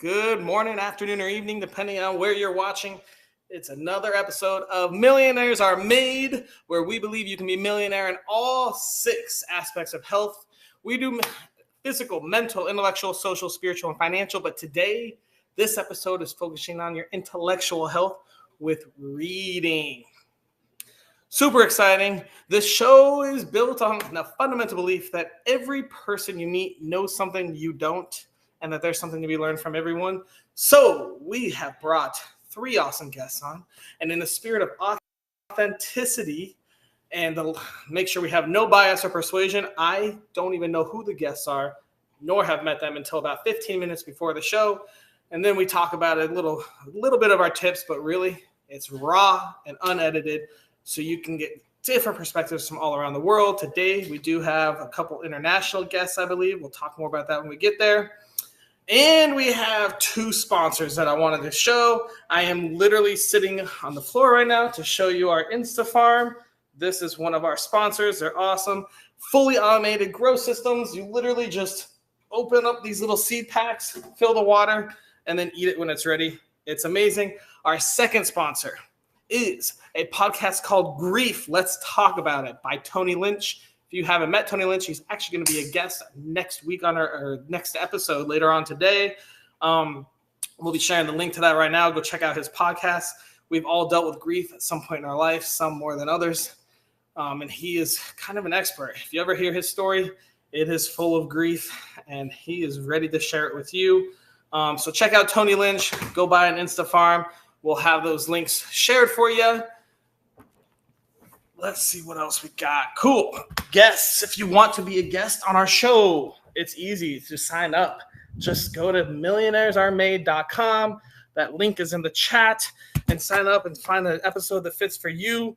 Good morning, afternoon, or evening, depending on where you're watching. It's another episode of Millionaires Are Made, where we believe you can be a millionaire in all 6 aspects of health. We do physical, mental, intellectual, social, spiritual, and financial. But today, this episode is focusing on your intellectual health with reading. Super exciting. This show is built on the fundamental belief that every person you meet knows something you don't, and that there's something to be learned from everyone. So we have brought 3 awesome guests on, and in the spirit of authenticity and make sure we have no bias or persuasion, I don't even know who the guests are, nor have met them until about 15 minutes before the show. And then we talk about a little bit of our tips, but really it's raw and unedited, so you can get different perspectives from all around the world. Today, we do have a couple international guests, I believe. We'll talk more about that when we get there. And we have 2 sponsors that I wanted to show. I am literally sitting on the floor right now to show you our InstaFarm. This is one of our sponsors. They're awesome. Fully automated grow systems. You literally just open up these little seed packs, fill the water, and then eat it when it's ready. It's amazing. Our second sponsor is a podcast called Grief, Let's Talk About It by Tony Lynch. If you haven't met Tony Lynch, he's actually going to be a guest next week on our next episode later on today. We'll be sharing the link to that right now. Go check out his podcast. We've all dealt with grief at some point in our life, some more than others. And he is kind of an expert. If you ever hear his story, it is full of grief, and he is ready to share it with you. So check out Tony Lynch. Go buy an InstaFarm. We'll have those links shared for you. Let's see what else we got. Cool. Guests, if you want to be a guest on our show, it's easy to sign up. Just go to millionairesaremade.com. That link is in the chat, and sign up and find an episode that fits for you.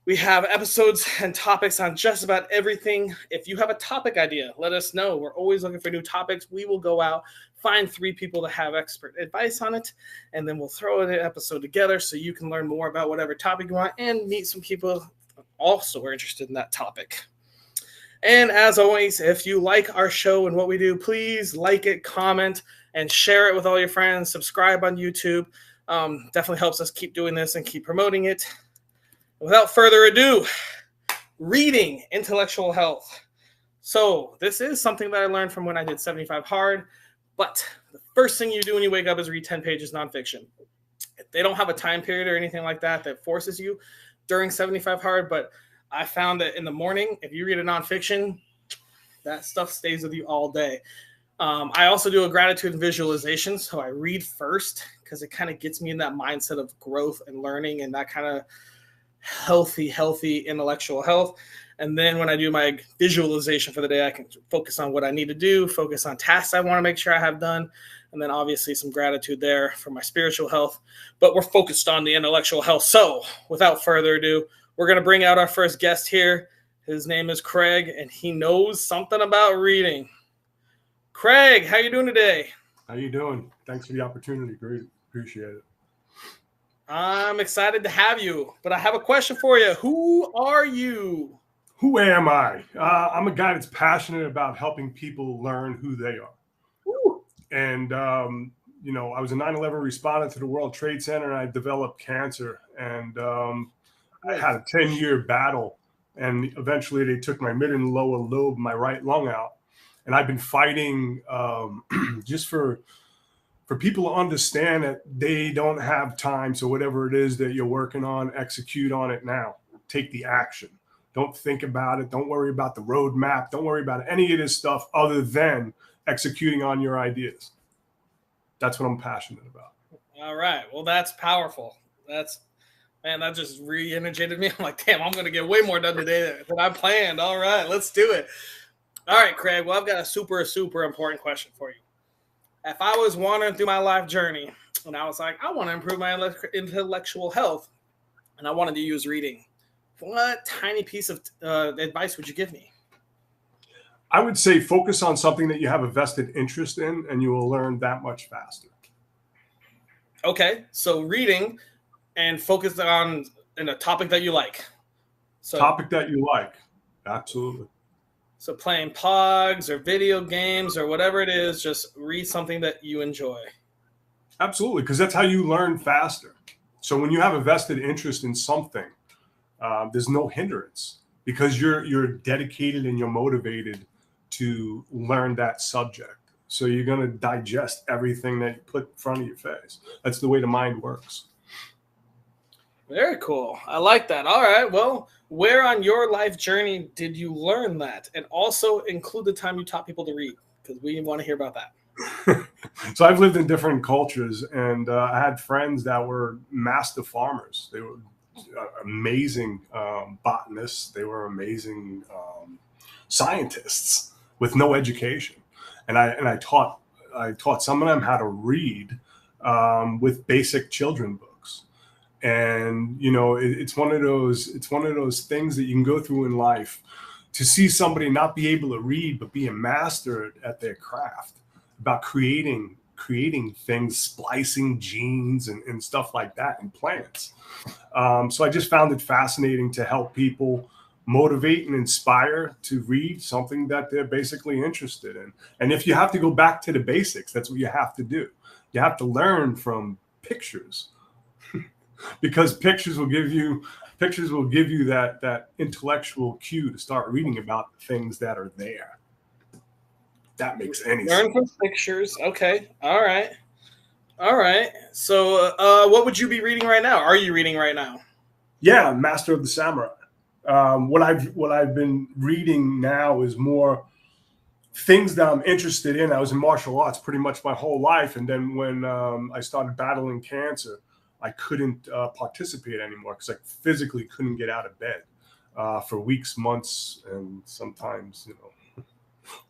We have episodes and topics on just about everything. If you have a topic idea, let us know. We're always looking for new topics. We will go out, find 3 people that have expert advice on it, and then we'll throw an episode together so you can learn more about whatever topic you want and meet some people also are interested in that topic. And as always, if you like our show and what we do, please like it, comment, and share it with all your friends. Subscribe on YouTube. Definitely helps us keep doing this and keep promoting it. Without further ado, reading, intellectual health. So this is something that I learned from when I did 75 Hard, but the first thing you do when you wake up is read 10 pages nonfiction. They don't have a time period or anything like that that forces you during 75 Hard, but I found that in the morning, if you read a nonfiction, that stuff stays with you all day. I also do a gratitude and visualization, so I read first because it kind of gets me in that mindset of growth and learning and that kind of healthy intellectual health. And then when I do my visualization for the day, I can focus on what I need to do, focus on tasks I want to make sure I have done, and then obviously some gratitude there for my spiritual health. But we're focused on the intellectual health. So without further ado, we're going to bring out our first guest here. His name is Craig, and he knows something about reading. Craig, how you doing today? How you doing? Thanks for the opportunity. Great. Appreciate it. I'm excited to have you, but I have a question for you. Who are you? Who am I? I'm a guy that's passionate about helping people learn who they are. Woo. And, I was a 9/11 respondent to the World Trade Center, and I developed cancer. And I had a 10-year battle. And eventually they took my mid and lower lobe, my right lung out. And I've been fighting just for people to understand that they don't have time. So whatever it is that you're working on, execute on it now. Take the action. Don't think about it. Don't worry about the roadmap. Don't worry about any of this stuff other than executing on your ideas. That's what I'm passionate about. All right. Well, that's powerful. That just re-energized me. I'm like, damn, I'm going to get way more done today than I planned. All right, let's do it. All right, Craig. Well, I've got a super important question for you. If I was wandering through my life journey and I was like, I want to improve my intellectual health and I wanted to use reading, what tiny piece of advice would you give me? I would say focus on something that you have a vested interest in, and you will learn that much faster. Okay, so reading and focus on a topic that you like. Topic that you like. Absolutely. So playing pogs or video games or whatever it is, just read something that you enjoy. Absolutely, because that's how you learn faster. So when you have a vested interest in something, there's no hindrance because you're dedicated and you're motivated to learn that subject. So you're going to digest everything that you put in front of your face. That's the way the mind works. Very cool. I like that. All right. Well, where on your life journey did you learn that? And also include the time you taught people to read because we want to hear about that. So I've lived in different cultures, and I had friends that were master farmers. They were amazing botanists. They were amazing scientists with no education, and I taught some of them how to read with basic children books. And it's one of those things that you can go through in life to see somebody not be able to read but be a master at their craft about creating things, splicing genes and stuff like that in plants. So I just found it fascinating to help people motivate and inspire to read something that they're basically interested in. And if you have to go back to the basics, that's what you have to do. You have to learn from pictures because pictures will give you that intellectual cue to start reading about the things that are there. That makes any sense. Learn from pictures. Okay. All right. All right. So, what would you be reading right now? Are you reading right now? Yeah, Master of the Samurai. What I've been reading now is more things that I'm interested in. I was in martial arts pretty much my whole life, and then when I started battling cancer, I couldn't participate anymore because I physically couldn't get out of bed for weeks, months, and sometimes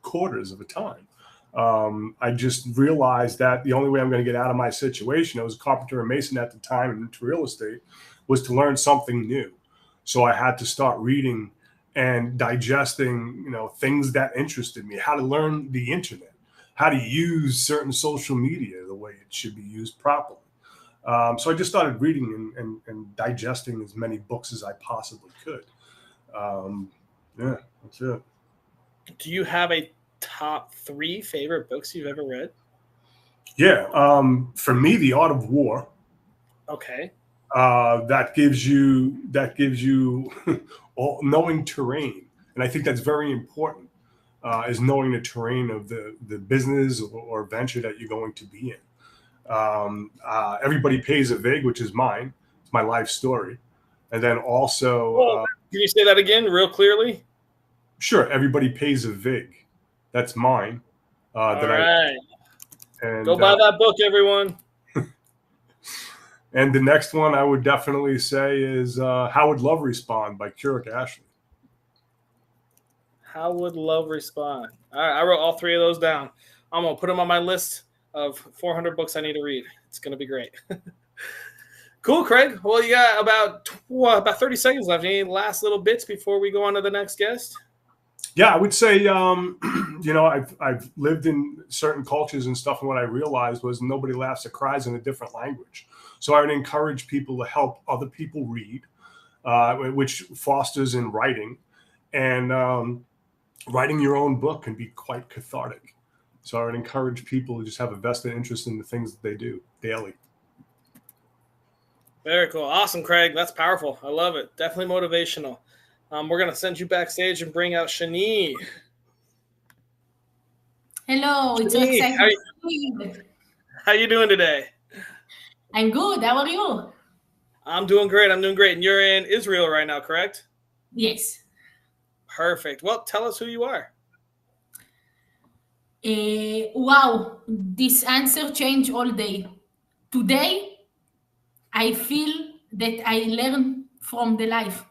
quarters of a time. I just realized that the only way I'm going to get out of my situation, I was a carpenter and mason at the time into real estate, was to learn something new. So I had to start reading and digesting, things that interested me, how to learn the internet, how to use certain social media the way it should be used properly. So I just started reading and digesting as many books as I possibly could. Yeah, that's it. Do you have a top three favorite books you've ever read? Yeah, for me, The Art of War. Okay. That gives you all, knowing terrain, and I think that's very important. Is knowing the terrain of the business or venture that you're going to be in. Everybody pays a vig, which is mine. It's my life story, and then also, Oh, can you say that again, real clearly? sure, everybody pays a vig. That's mine. All That I right. Go and buy that book, everyone. and the next one I would definitely say is How Would Love Respond by Keurig Ashley. How would love respond? All right, I wrote all three of those down. I'm gonna put them on my list of 400 books I need to read. It's gonna be great. Cool, Craig. Well, you got about 30 seconds left. Any last little bits before we go on to the next guest? Yeah, I would say, I've lived in certain cultures and stuff, and what I realized was nobody laughs or cries in a different language. So I would encourage people to help other people read, which fosters in writing, and writing your own book can be quite cathartic. So I would encourage people to just have a vested interest in the things that they do daily. Very cool. Awesome, Craig. That's powerful. I love it. Definitely motivational. We're going to send you backstage and bring out Shani. Hello, it's so Shani, exciting. how you doing today? I'm good. How are you? I'm doing great. And you're in Israel right now, correct? Yes. Perfect. Well, tell us who you are. Wow, this answer changed all day. Today, I feel that I learn from the life.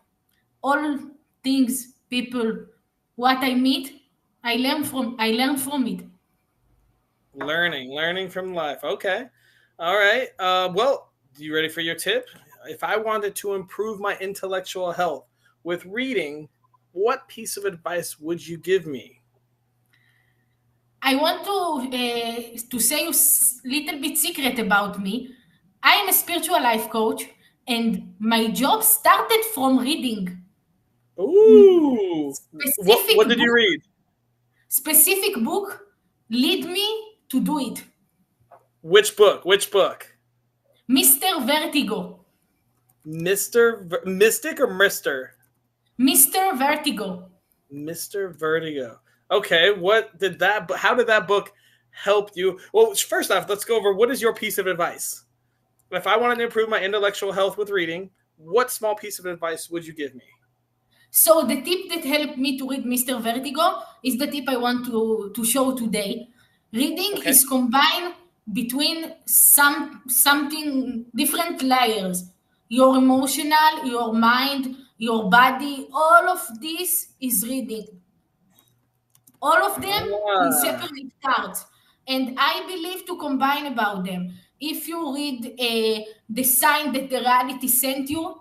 All things, people, what I meet, I learn from it. Learning from life. Okay. All right. Well, you ready for your tip? If I wanted to improve my intellectual health with reading, what piece of advice would you give me? I want to say a little bit secret about me. I am a spiritual life coach, and my job started from reading Ooh. What specific did you book. read? specific book lead me to do it. Which book? Which book? Mr. Vertigo. Mystic or Mister? Mr. Vertigo. Mr. Vertigo. Okay, how did that book help you? Well, first off, let's go over what is your piece of advice? If I wanted to improve my intellectual health with reading, what small piece of advice would you give me? So the tip that helped me to read Mr. Vertigo is the tip I want to show today. Reading is combined between something different layers. Your emotional, your mind, your body, all of this is reading. All of them in separate parts. And I believe to combine about them. If you read the sign that the reality sent you,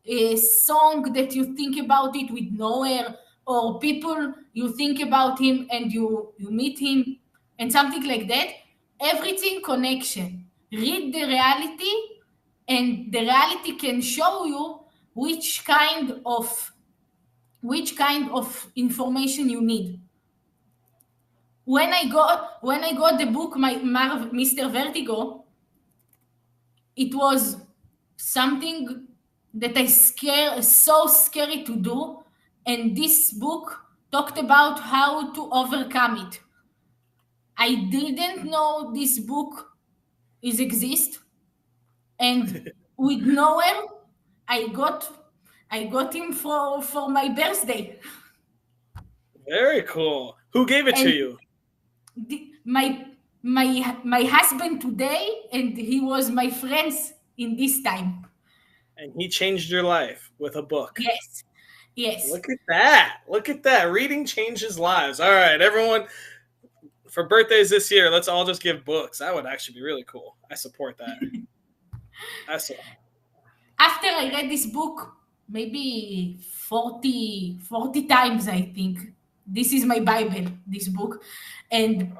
a song that you think about it with nowhere, or people you think about him and you meet him, and something like that, everything connection. Read the reality, and the reality can show you which kind of information you need. When I got the book, Mr. Vertigo, it was something that so scary to do, and this book talked about how to overcome it. I didn't know this book exist, and with nowhere, I got him for my birthday. Very cool. Who gave it to you? My husband today, and he was my friends in this time. And he changed your life with a book. Yes. Look at that. Reading changes lives. All right, everyone. For birthdays this year, let's all just give books. That would actually be really cool. I support that. After I read this book, maybe 40 times, I think. This is my Bible, this book. And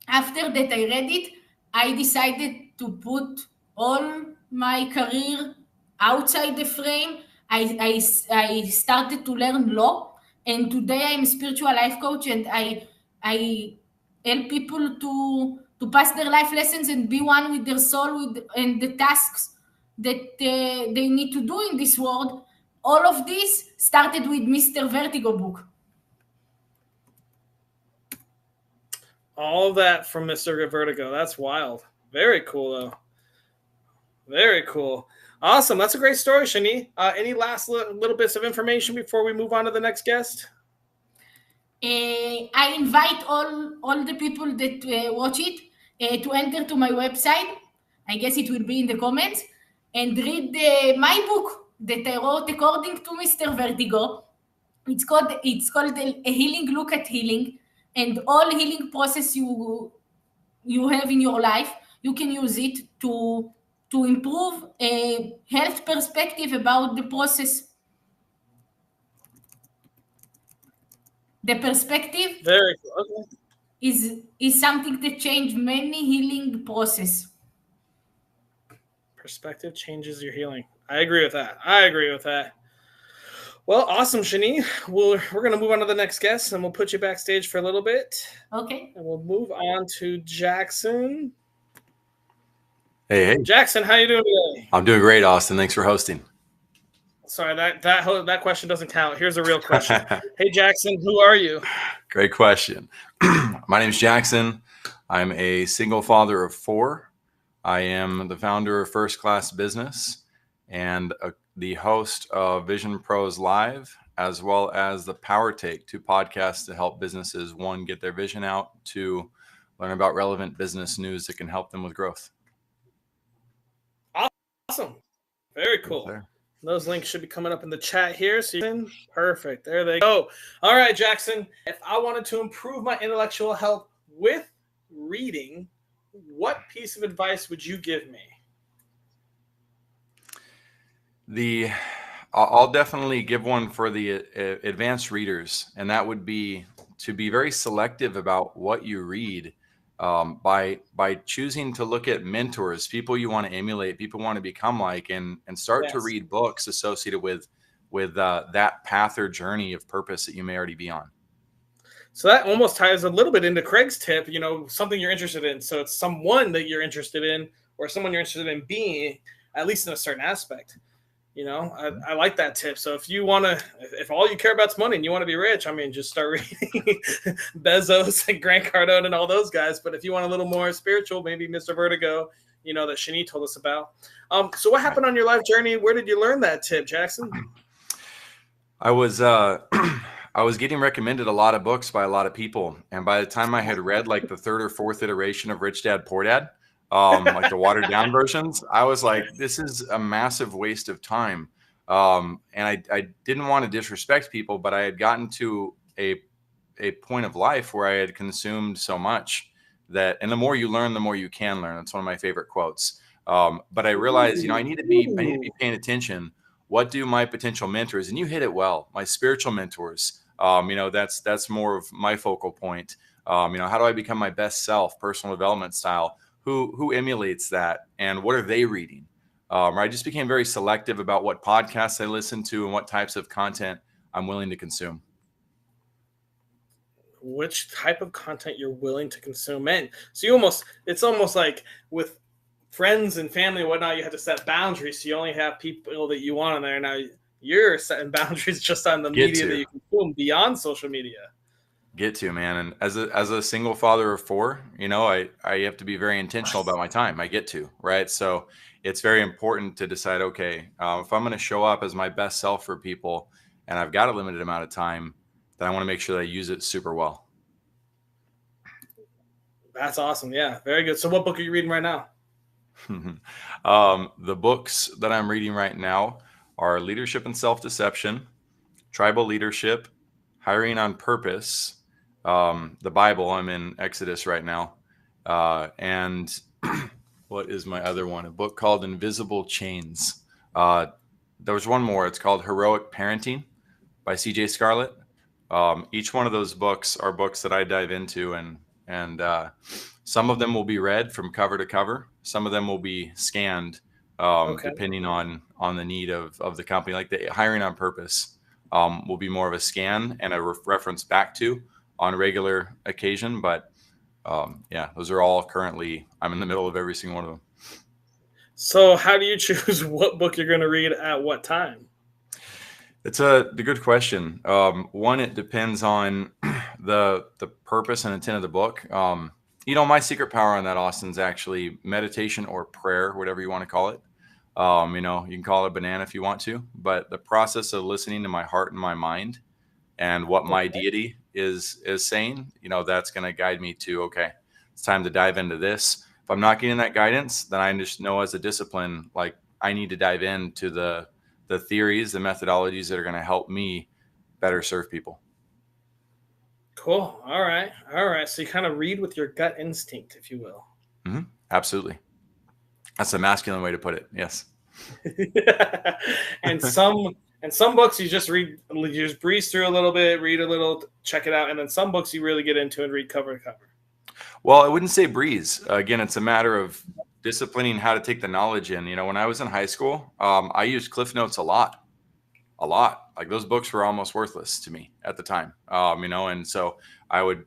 after that I read it, I decided to put all my career outside the frame. I started to learn law, and today I'm a spiritual life coach, and I help people to pass their life lessons and be one with their soul and the tasks that they need to do in this world. All of this started with Mr. Vertigo book. All that from Mr. Vertigo. That's wild. Very cool, though. Very cool. Awesome. That's a great story, Shani. Any last little bits of information before we move on to the next guest? I invite all the people that watch it to enter to my website. I guess it will be in the comments, and read my book that I wrote according to Mr. Vertigo. It's called A Healing Look at Healing, and all healing process you have in your life, you can use it to improve a health perspective about the process. The perspective Very cool. Okay. is something that changed many healing process. Perspective changes your healing. I agree with that. Well, awesome, Shani. We're going to move on to the next guest, and we'll put you backstage for a little bit. Okay. And we'll move on to Jackson. Hey. Jackson, how you doing today? I'm doing great, Austin. Thanks for hosting. Sorry, that question doesn't count. Here's a real question. Hey, Jackson, who are you? Great question. My name is Jackson. I'm a single father of 4. I am the founder of First Class Business and the host of Vision Pros Live, as well as the Power Take, 2 podcasts to help businesses, 1, get their vision out, 2, learn about relevant business news that can help them with growth. Awesome. Very cool. Those links should be coming up in the chat here. So perfect. There they go. All right, Jackson. If I wanted to improve my intellectual health with reading, what piece of advice would you give me? I'll definitely give one for the advanced readers, and that would be to be very selective about what you read. By choosing to look at mentors, people you want to emulate, people want to become like, and start to read books associated with that path or journey of purpose that you may already be on. So that almost ties a little bit into Craig's tip, something you're interested in. So it's someone that you're interested in or someone you're interested in being, at least in a certain aspect. I like that tip. So if all you care about is money and you want to be rich, I mean, just start reading Bezos and Grant Cardone and all those guys. But if you want a little more spiritual, maybe Mr. Vertigo, that Shani told us about. So what happened on your life journey? Where did you learn that tip, Jackson? I was I was getting recommended a lot of books by a lot of people, and by the time I had read like the third or fourth iteration of Rich Dad Poor Dad, like the watered down versions, I was like, this is a massive waste of time. And I didn't want to disrespect people, but I had gotten to a point of life where I had consumed so much that, and the more you learn, the more you can learn. That's one of my favorite quotes. But I realized, I need to be paying attention. What do my potential mentors, and you hit it well, my spiritual mentors, that's more of my focal point. How do I become my best self, personal development style? Who emulates that, and what are they reading? I just became very selective about what podcasts I listen to and what types of content I'm willing to consume. Which type of content you're willing to consume in. So it's almost like with friends and family and whatnot, you have to set boundaries. So you only have people that you want on there. Now you're setting boundaries just on the media that you consume beyond social media. Man. And as a single father of four, I have to be very intentional about my time. I get to, right? So it's very important to decide, okay, if I'm going to show up as my best self for people and I've got a limited amount of time, then I want to make sure that I use it super well. That's awesome. Yeah, very good. So what book are you reading right now? The books that I'm reading right now are Leadership and Self-Deception, Tribal Leadership, Hiring on Purpose, the Bible. I'm in Exodus right now. And what is my other one? A book called Invisible Chains. There was one more. It's called Heroic Parenting by C.J. Scarlett. Each one of those books are books that I dive into, and some of them will be read from cover to cover. Some of them will be scanned, depending on the need of the company. Like the Hiring on Purpose will be more of a scan and a reference back to on a regular occasion. But those are all currently, I'm in the middle of every single one of them. So how do you choose what book you're going to read at what time? It's a good question. One, it depends on the purpose and intent of the book. My secret power on that, Austin, is actually meditation or prayer, whatever you want to call it. You can call it a banana if you want to, but the process of listening to my heart and my mind and what my deity is saying, that's going to guide me to, okay, it's time to dive into this. If I'm not getting that guidance, then I just know as a discipline, like I need to dive into the theories, the methodologies that are going to help me better serve people. Cool. All right. So you kind of read with your gut instinct, if you will. Mm-hmm. Absolutely. That's a masculine way to put it. Yes. And some books you just breeze through a little bit, read a little, check it out. And then some books you really get into and read cover to cover. Well, I wouldn't say breeze. Again, it's a matter of disciplining how to take the knowledge in. When I was in high school, I used Cliff Notes a lot. Like those books were almost worthless to me at the time. And so I would,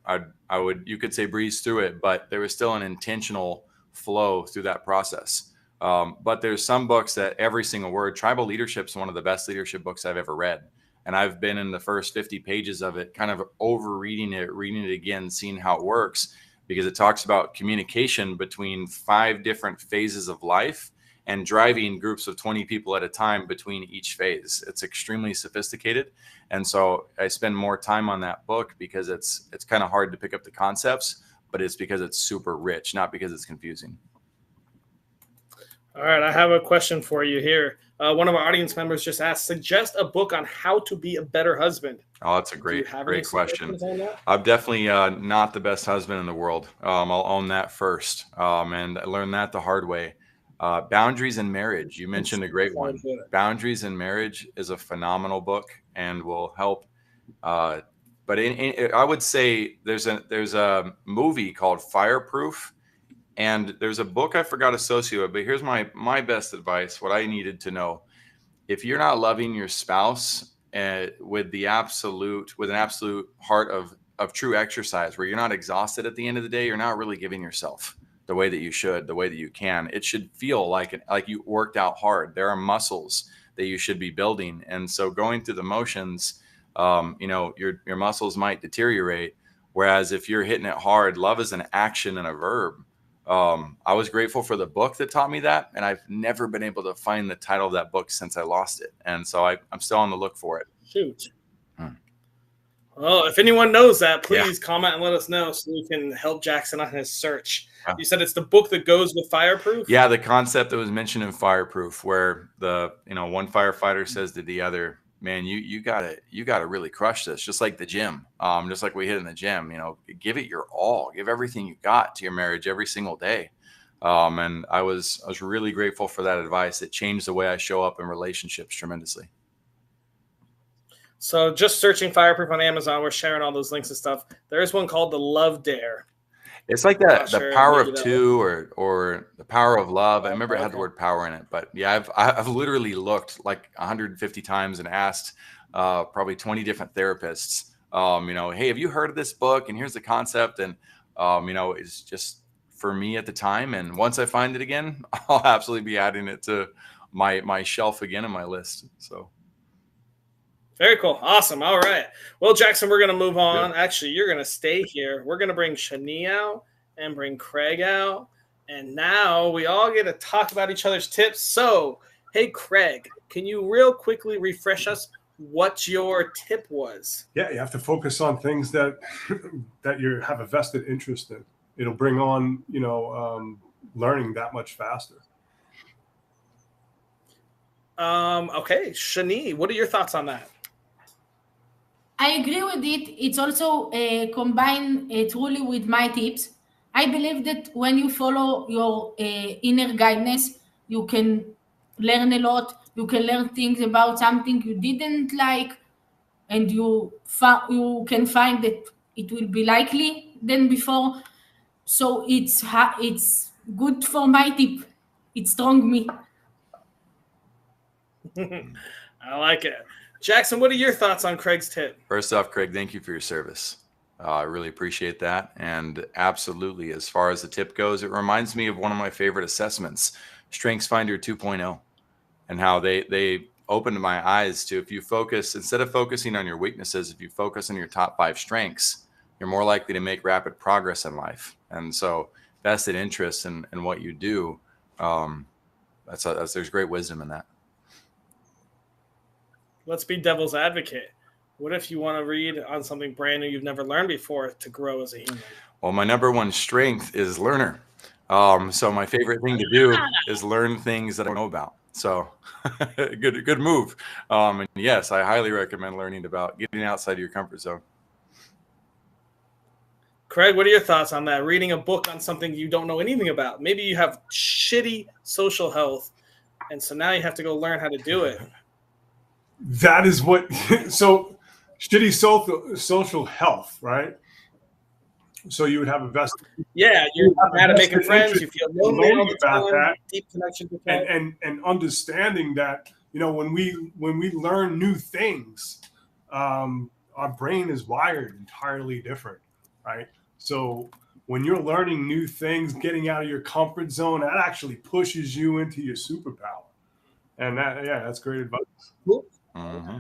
you could say breeze through it, but there was still an intentional flow through that process. But there's some books that every single word, Tribal Leadership is one of the best leadership books I've ever read. And I've been in the first 50 pages of it, kind of reading it again, seeing how it works, because it talks about communication between 5 different phases of life and driving groups of 20 people at a time between each phase. It's extremely sophisticated. And so I spend more time on that book because it's kind of hard to pick up the concepts, but it's because it's super rich, not because it's confusing. All right, I have a question for you here. One of our audience members just asked, suggest a book on how to be a better husband. Oh, that's a great question. I'm definitely not the best husband in the world. I'll own that first. And I learned that the hard way. Boundaries in Marriage. You mentioned a great one. Boundaries in Marriage is a phenomenal book and will help. But I would say there's a movie called Fireproof. And there's a book I forgot associated with, but here's my best advice, what I needed to know. If you're not loving your spouse with an absolute heart of of true exercise where you're not exhausted at the end of the day. You're not really giving yourself the way that you should, the way that you can. It should feel like you worked out hard. There are muscles that you should be building. And so going through the motions, your muscles might deteriorate. Whereas if you're hitting it hard, love is an action and a verb. I was grateful for the book that taught me that. And I've never been able to find the title of that book since I lost it. And so I'm still on the look for it. Shoot. Well, if anyone knows that, please Yeah. comment and let us know so we can help Jackson on his search. You said it's the book that goes with Fireproof? Yeah, the concept that was mentioned in Fireproof, where one firefighter says to the other, man, you gotta really crush this, just like the gym, just like we hit in the gym. Give it your all, give everything you got to your marriage every single day. And I was really grateful for that advice. It changed the way I show up in relationships tremendously. So just searching Fireproof on Amazon, we're sharing all those links and stuff. There is one called The Love Dare. It's like the power of two or the power of love. I remember it had the word power in it, but yeah, I've literally looked like 150 times and asked probably 20 different therapists, hey, have you heard of this book? And here's the concept. And, it's just for me at the time. And once I find it again, I'll absolutely be adding it to my shelf again in my list. So. Very cool. Awesome. All right. Well, Jackson, we're going to move on. Yep. Actually, you're going to stay here. We're going to bring Shani out and bring Craig out. And now we all get to talk about each other's tips. So, hey, Craig, can you real quickly refresh us what your tip was? Yeah, you have to focus on things that you have a vested interest in. It'll bring on, learning that much faster. Okay. Shani, what are your thoughts on that? I agree with it. It's also combined truly with my tips. I believe that when you follow your inner guidance, you can learn a lot. You can learn things about something you didn't like, and you can find that it will be likely than before. So it's good for my tip. It strong me. I like it. Jackson, what are your thoughts on Craig's tip? First off, Craig, thank you for your service. I really appreciate that. And absolutely, as far as the tip goes, it reminds me of one of my favorite assessments, StrengthsFinder 2.0, and how they opened my eyes to, if you focus, instead of focusing on your weaknesses, if you focus on your top 5 strengths, you're more likely to make rapid progress in life. And so vested interest in what you do, there's great wisdom in that. Let's be devil's advocate. What if you want to read on something brand new you've never learned before to grow as a human? Well, my number one strength is learner. So my favorite thing to do is learn things that I don't know about. So good move. And yes, I highly recommend learning about getting outside your comfort zone. Craig, what are your thoughts on that? Reading a book on something you don't know anything about. Maybe you have shitty social health, and so now you have to go learn how to do it. That is what, so shitty social health, right? So you would have a vested. Yeah, you're bad at making friends. You feel lonely all the about time. that. Deep connection to people. And understanding that, when we learn new things, our brain is wired entirely different, right? So when you're learning new things, getting out of your comfort zone, that actually pushes you into your superpower. And that's great advice. Cool. Mm-hmm.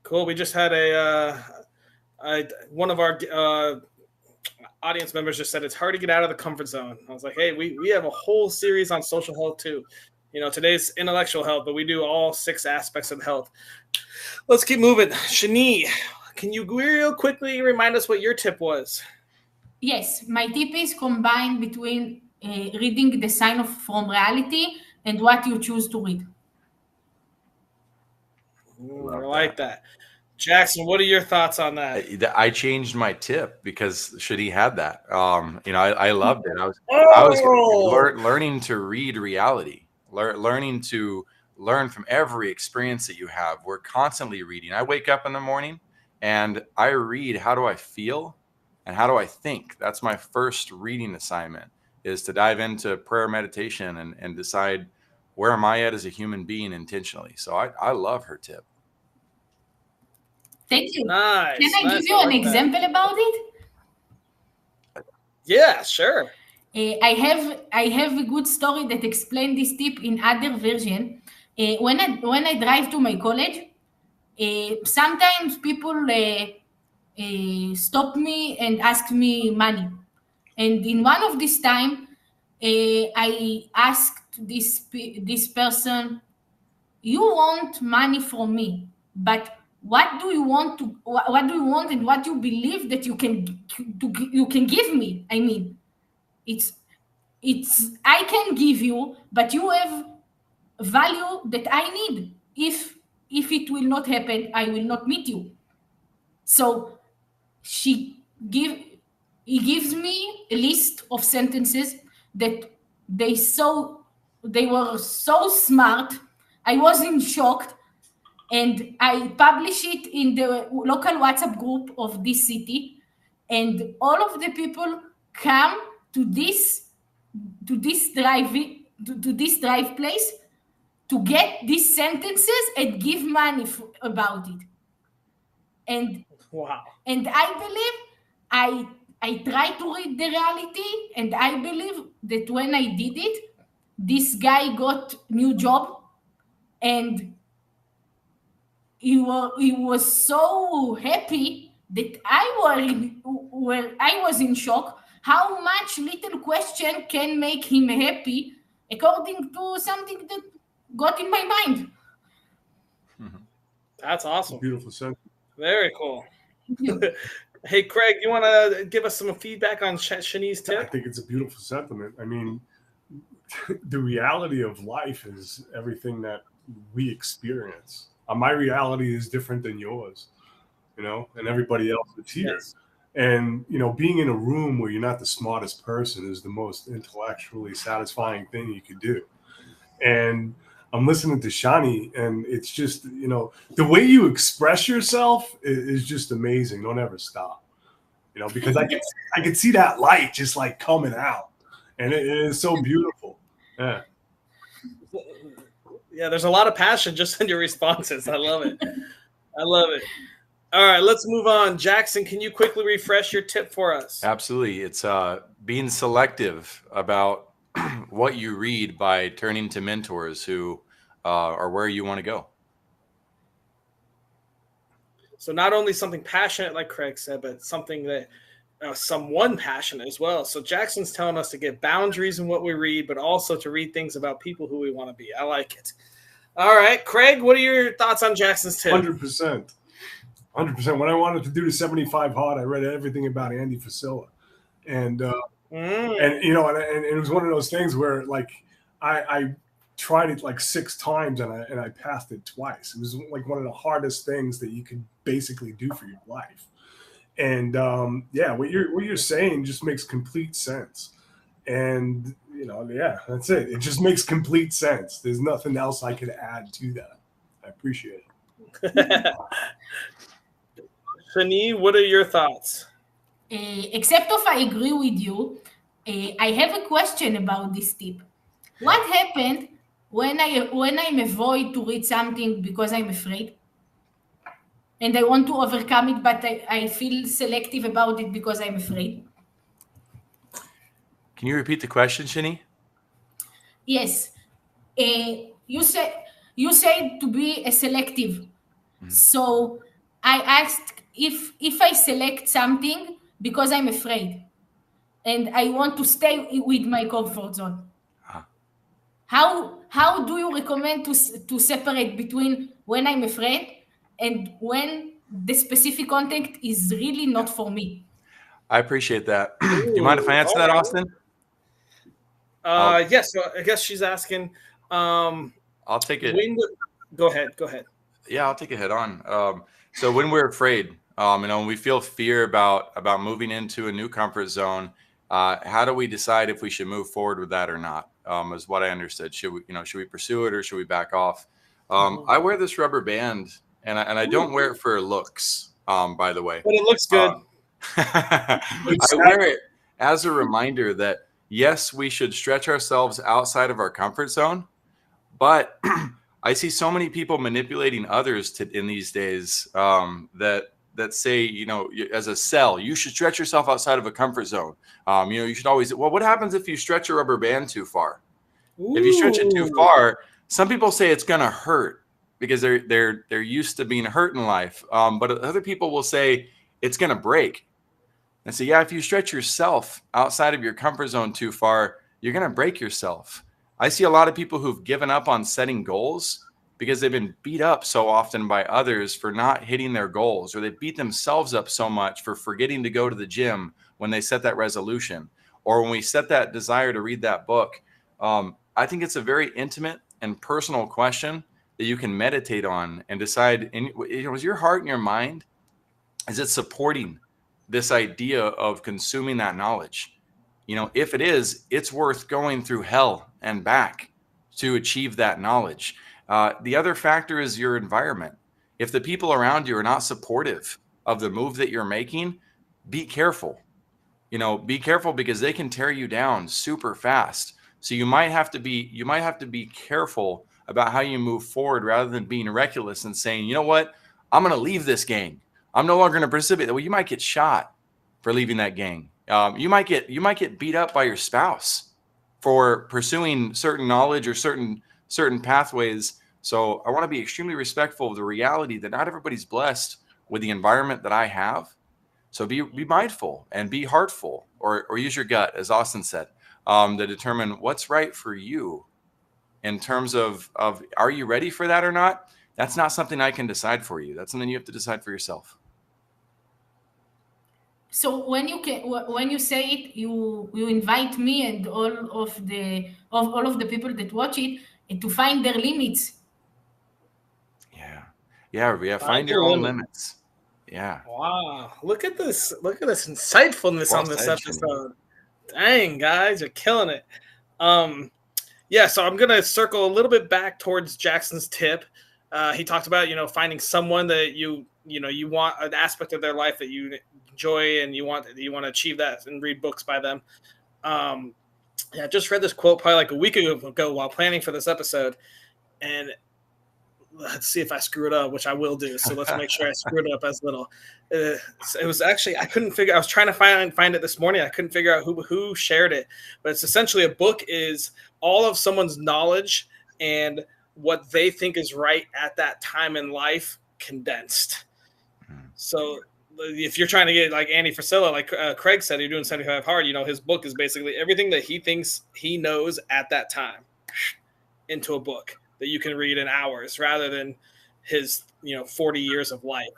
Cool. We just had one of our audience members just said it's hard to get out of the comfort zone. I was like, hey, we have a whole series on social health too. Today's intellectual health, but we do all 6 aspects of health. Let's keep moving. Shani, can you real quickly remind us what your tip was? Yes, my tip is combined between reading the sign from reality and what you choose to read. I like that. Jackson, what are your thoughts on that? I changed my tip because Shadi had that. I loved it. I was learning to read reality, learning to learn from every experience that you have. We're constantly reading. I wake up in the morning and I read, how do I feel and how do I think? That's my first reading assignment, is to dive into prayer, meditation, and decide, where am I at as a human being intentionally? So I love her tip. Thank you. Nice. Can I nice. give you I an like that. example about it? Yeah, sure. I have a good story that explains this tip in other version. When I drive to my college, sometimes people stop me and ask me money. And in one of this time, I asked this person, "You want money from me, but what do you want what do you want and what you believe that you can give me? I mean, it's I can give you, but you have value that I need. If it will not happen, I will not meet you." So she give he gives me a list of sentences that they were so smart. I was in shock, and I publish it in the local WhatsApp group of this city, and all of the people come to this drive place to get these sentences and give money about it. And Wow. I believe I try to read the reality, and I believe that when I did it, this guy got new job, and he was so happy that I was in shock how much little question can make him happy according to something that got in my mind. That's awesome. Beautiful sentence. Very cool. Thank you. Hey, Craig, you want to give us some feedback on Shani's I tip? think it's a beautiful sentiment. I mean, the reality of life is everything that we experience. My reality is different than yours, and everybody else that's here. Yes. And, being in a room where you're not the smartest person is the most intellectually satisfying thing you could do. And I'm listening to Shani, and it's just, the way you express yourself is just amazing. Don't ever stop, because I can see that light just like coming out, and it is so beautiful. Yeah. Yeah, there's a lot of passion just in your responses. I love it. I love it. All right, let's move on. Jackson, can you quickly refresh your tip for us? Absolutely. It's being selective about what you read by turning to mentors who are where you want to go. So not only something passionate, like Craig said, but something that someone passionate as well. So Jackson's telling us to get boundaries in what we read, but also to read things about people who we want to be. I like it. All right, Craig, what are your thoughts on Jackson's tip? 100%. 100%. When I wanted to do the 75 hard, I read everything about Andy Frisella. And it was one of those things where like I tried it like 6 times and I passed it twice. It was like one of the hardest things that you could basically do for your life. And what you're saying just makes complete sense. And that's it. It just makes complete sense. There's nothing else I could add to that. I appreciate it. Shani, what are your thoughts? Except if I agree with you, I have a question about this tip. What happened when I'm avoid to read something because I'm afraid? And I want to overcome it, but I feel selective about it because I'm afraid. Can you repeat the question, Shani? Yes. You said to be a selective. Mm-hmm. So I asked if I select something because I'm afraid and I want to stay with my comfort zone. How do you recommend to separate between when I'm afraid and when the specific content is really not for me? I appreciate that. Do you mind if I answer that, Austin? Yes. So I guess she's asking. I'll take it. Go ahead. Yeah, I'll take it head on. So when we're afraid, when we feel fear about moving into a new comfort zone, how do we decide if we should move forward with that or not? Is what I understood. Should we pursue it or should we back off? I wear this rubber band, and I don't wear it for looks. By the way, but it looks good. I wear it as a reminder that yes, we should stretch ourselves outside of our comfort zone, but I see so many people manipulating others in these days that say, you know, as a cell, you should stretch yourself outside of a comfort zone. You know, you should always, well, what happens if you stretch a rubber band too far? If you stretch it too Ooh. far, some people say it's going to hurt because they're used to being hurt in life. But other people will say it's going to break. And so, yeah, if you stretch yourself outside of your comfort zone too far, you're going to break yourself. I see a lot of people who've given up on setting goals because they've been beat up so often by others for not hitting their goals, or they beat themselves up so much for forgetting to go to the gym when they set that resolution, or when we set that desire to read that book. I think it's a very intimate and personal question that you can meditate on and decide, is your heart and your mind, is it supporting this idea of consuming that knowledge? You know, if it is, it's worth going through hell and back to achieve that knowledge. The other factor is your environment. If the people around you are not supportive of the move that you're making, be careful. You know, be careful because they can tear you down super fast. So you might have to be careful about how you move forward rather than being reckless and saying, you know what, I'm going to leave this gang. I'm no longer going to participate. Well, you might get shot for leaving that gang. You might get beat up by your spouse for pursuing certain knowledge or certain pathways. So I want to be extremely respectful of the reality that not everybody's blessed with the environment that I have. So be mindful and be heartful, or use your gut, as Austin said, to determine what's right for you in terms of are you ready for that or not? That's not something I can decide for you. That's something you have to decide for yourself. So when you say it, you invite me and all of the people that watch it to find their limits. Yeah. Find your own limits. Yeah. Wow. Look at this insightfulness on this episode. Dang, guys, you're killing it. Yeah, so I'm gonna circle a little bit back towards Jackson's tip. He talked about, you know, finding someone that you want, an aspect of their life that you enjoy and you want to achieve that, and read books by them. Yeah, I just read this quote probably like a week ago while planning for this episode, and let's see if I screw it up, which I will do. So let's make sure I screw it up as little. It was actually, I couldn't figure. I was trying to find it this morning. I couldn't figure out who shared it, but it's essentially a book is all of someone's knowledge and what they think is right at that time in life condensed. So if you're trying to get like Andy Frisella, like Craig said, you're doing 75 hard, you know, his book is basically everything that he thinks he knows at that time into a book that you can read in hours rather than his, 40 years of life.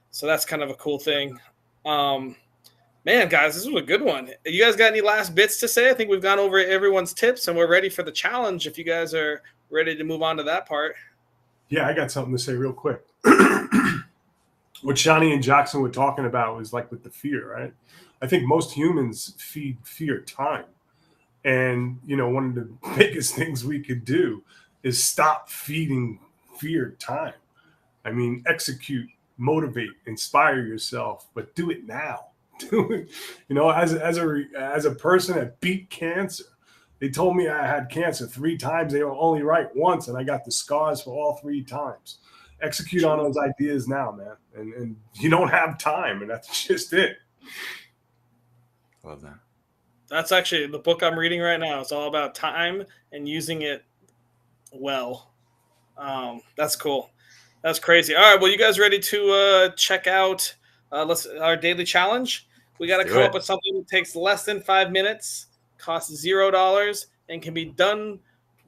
So that's kind of a cool thing. Man, guys, this was a good one. You guys got any last bits to say? I think we've gone over everyone's tips and we're ready for the challenge. If you guys are ready to move on to that part. Yeah, I got something to say real quick. What Shani and Jackson were talking about was like with the fear, right? I think most humans feed fear time. And, one of the biggest things we could do is stop feeding fear time. I mean, execute, motivate, inspire yourself, but do it now. Do it. As a person that beat cancer, they told me I had cancer 3 times. They were only right once, and I got the scars for all 3 times. Execute on those ideas now, man. And you don't have time, and that's just it. Love that. That's actually the book I'm reading right now. It's all about time and using it well. That's cool. That's crazy. All right, well, you guys ready to check out our daily challenge? We got to come up with something that takes less than 5 minutes, costs $0, and can be done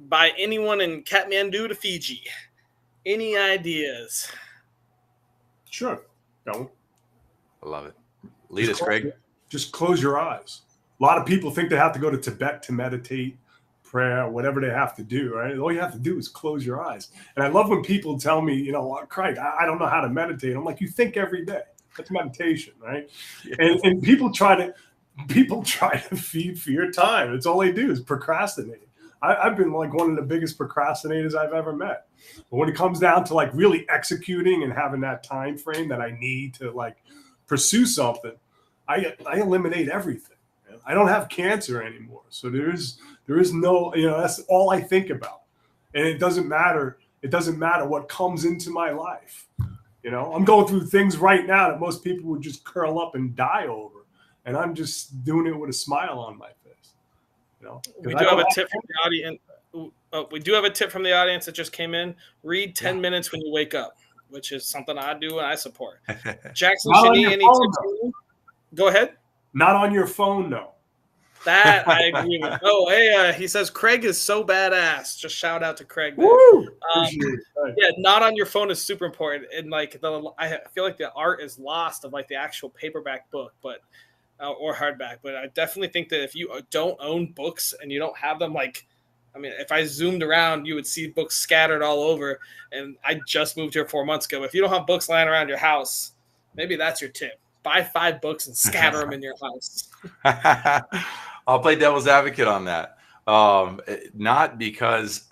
by anyone in Kathmandu to Fiji. Any ideas? Sure. Don't. I love it. Lead us, Greg. Just close your eyes. A lot of people think they have to go to Tibet to meditate, prayer, whatever they have to do, right? All you have to do is close your eyes. And I love when people tell me, Craig, I don't know how to meditate. I'm like, you think every day. That's meditation, right? Yes. And people try to feed fear time. It's all they do is procrastinate. I've been like one of the biggest procrastinators I've ever met. But when it comes down to like really executing and having that time frame that I need to like pursue something, I eliminate everything. I don't have cancer anymore. So there is no, that's all I think about. And it doesn't matter It doesn't matter what comes into my life. You know, I'm going through things right now that most people would just curl up and die over. And I'm just doing it with a smile on my face. You know, we do have a tip from the audience. We do have a tip from the audience that just came in. Read 10 minutes when you wake up, which is something I do and I support. Jackson, Shani, any tips? Go ahead. Not on your phone, though. That I agree with. Oh, hey, he says Craig is so badass. Just shout out to Craig. Woo! Yeah, not on your phone is super important. And like I feel like the art is lost of like the actual paperback book, but or hardback. But I definitely think that if you don't own books and you don't have them, like, I mean, if I zoomed around, you would see books scattered all over. And I just moved here 4 months ago. If you don't have books lying around your house, maybe that's your tip. Buy 5 books and scatter them in your house. I'll play devil's advocate on that. Not because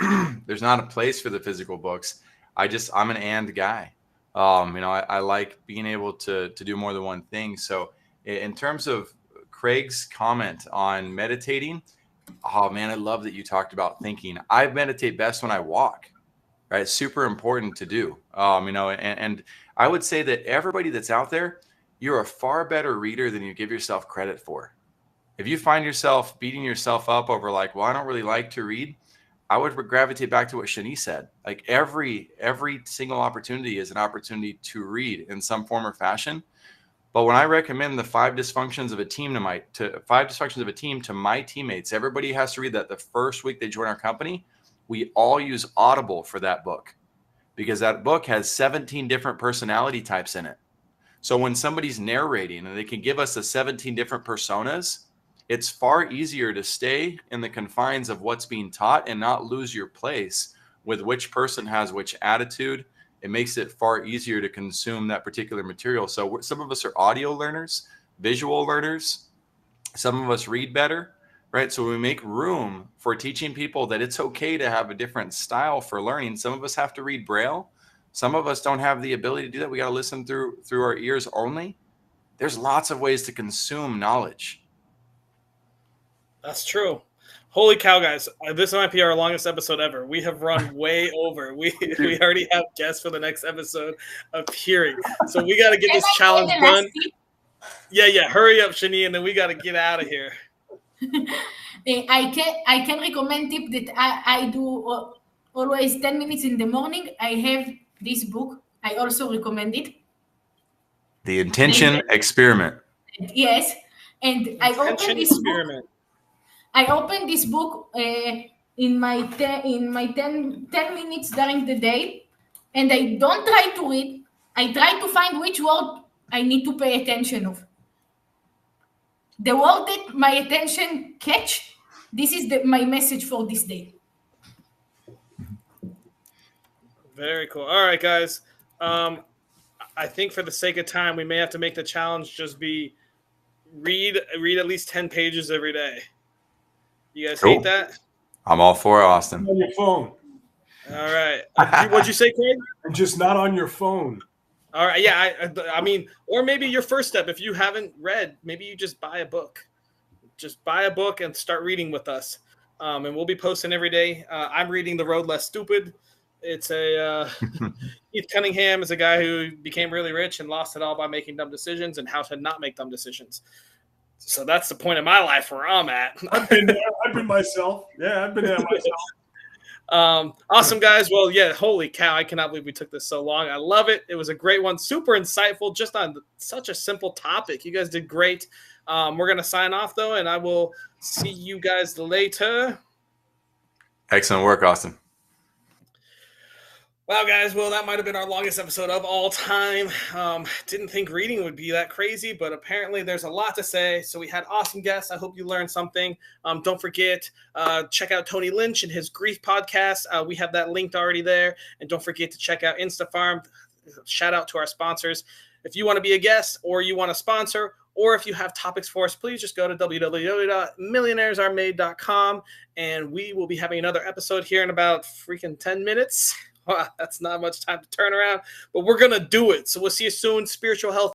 there's not a place for the physical books. I'm an and guy. I like being able to do more than one thing. So in terms of Craig's comment on meditating, oh man, I love that you talked about thinking. I meditate best when I walk, right? It's super important to do. And I would say that everybody that's out there, you're a far better reader than you give yourself credit for. If you find yourself beating yourself up over like, well, I don't really like to read, I would gravitate back to what Shani said. Like every single opportunity is an opportunity to read in some form or fashion. But when I recommend the 5 dysfunctions of a team to my teammates, everybody has to read that the first week they join our company. We all use Audible for that book because that book has 17 different personality types in it. So when somebody's narrating and they can give us the 17 different personas, it's far easier to stay in the confines of what's being taught and not lose your place with which person has which attitude. It makes it far easier to consume that particular material. So some of us are audio learners, visual learners. Some of us read better, right? So we make room for teaching people that it's okay to have a different style for learning. Some of us have to read Braille. Some of us don't have the ability to do that. We got to listen through our ears only. There's lots of ways to consume knowledge. That's true. Holy cow, guys. This might be our longest episode ever. We have run way over. We already have guests for the next episode appearing. So we got to get this challenge done. Yeah. Hurry up, Shani, and then we got to get out of here. I can recommend tip that I do always 10 minutes in the morning. I have this book. I also recommend it. The Intention Experiment. Yes. And I opened this book. I opened this book in my 10 minutes during the day, and I don't try to read. I try to find which word I need to pay attention of. The word that my attention catch, this is my message for this day. Very cool. All right, guys. I think for the sake of time, we may have to make the challenge just be read at least 10 pages every day. You guys hate that? I'm all for it, Austin. On your phone. All right. What'd you say, Craig? Just not on your phone. All right. Yeah. I mean, or maybe your first step, if you haven't read, maybe you just buy a book. Just buy a book and start reading with us. And we'll be posting every day. I'm reading The Road Less Stupid. It's a Keith Cunningham is a guy who became really rich and lost it all by making dumb decisions and how to not make dumb decisions. So that's the point of my life where I'm at. I've been myself. Yeah, I've been there myself. Awesome, guys. Well, yeah, holy cow. I cannot believe we took this so long. I love it. It was a great one. Super insightful, just on such a simple topic. You guys did great. We're going to sign off, though, and I will see you guys later. Excellent work, Austin. Wow, guys. Well, that might have been our longest episode of all time. Didn't think reading would be that crazy, but apparently there's a lot to say. So we had awesome guests. I hope you learned something. Don't forget, check out Tony Lynch and his Grief podcast. We have that linked already there. And don't forget to check out InstaFarm. Shout out to our sponsors. If you want to be a guest or you want to sponsor, or if you have topics for us, please just go to www.millionairesaremade.com. And we will be having another episode here in about freaking 10 minutes. That's not much time to turn around, but we're going to do it. So we'll see you soon. Spiritual health.